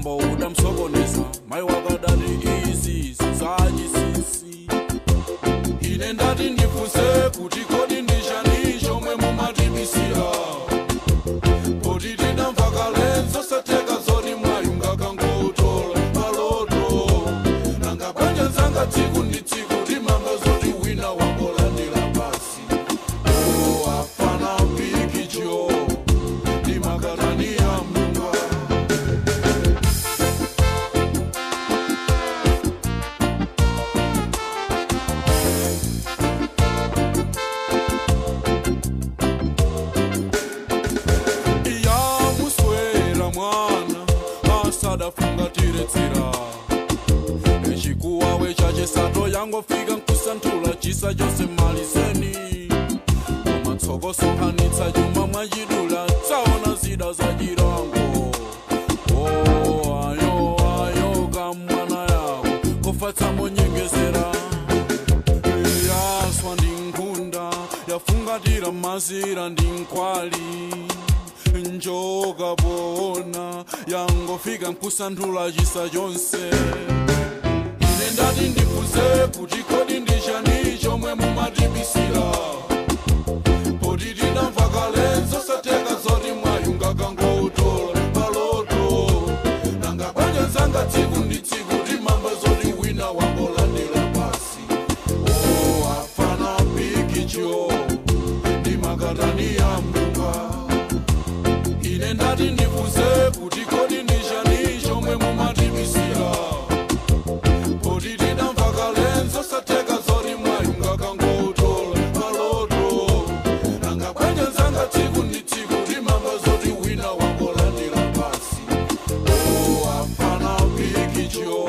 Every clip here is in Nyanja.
mambo udamsokoneza mai wakadali izi zajisisi ine ndati ndifunse kuti kodi ndishani chomwe mumatibisira poti tidamva kale nzosatheka zoti mwayunga kangotola maloto nanga banja nzanga tsiku ndi tsiku timamva zoti wina wangolandira pasi apana mpikicho timakanani ya mlunga adafungatiretsera echikuwawe chachesato yangofika nkusantula chisa chose malizeni komatsokosonkhanitsa chuma mwachidula tsaona zida za chirango ayo kamwana yako kofatsamo nyengezera yaswa ndi nkhunda yafungatira mazira ndi nkwali njoka bona yangofika nkusandula chisa chonse ine ndati ndifunse kuti kodi ndishani chomwe mumatibisira poti tidamva kale nzosatheka zoti mwayunga kangotola maloto nanga banja nzanga tsiku ndi tsiku timamva zoti wina wangolandira pasi afana mpikicho ndimakatani ya mlunga ine ndati ndifunse kuti kodi ndishani chomwe mumatibisira poti tidamva kale nzosatheka zoti mwayunga kangotola maloto nanga banja nzanga tsiku ndi tsiku timamva zoti wina wangolandira pasi apana mpikicho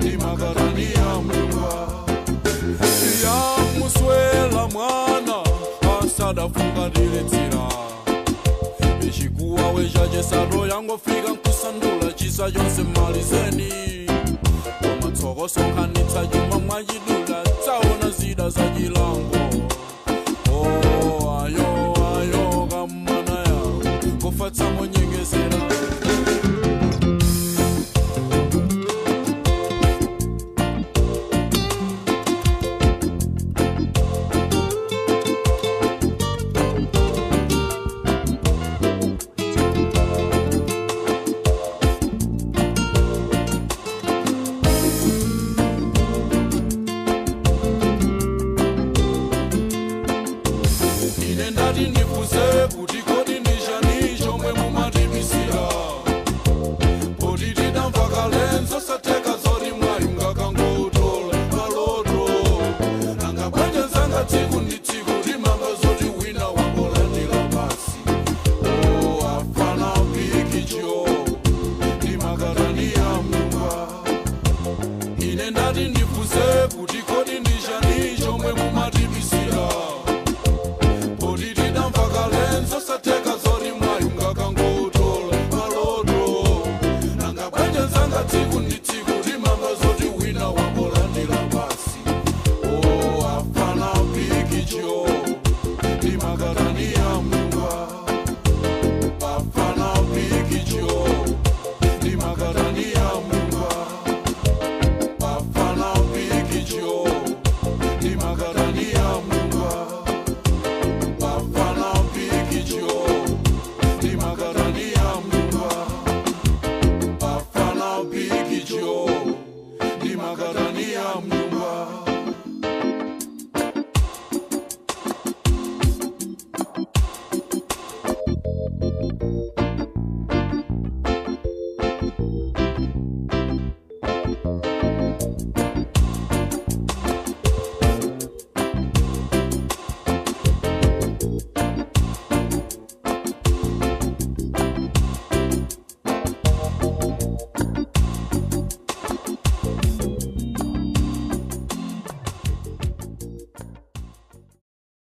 ndimakatani ya mlunga yamuswela mwana asadafungatiretsera echikuwawe chachesato yangofika nkusandula chisa chonse malizeni komatsokosonkhanitsa chuma mwachidula tsaona zida za chilango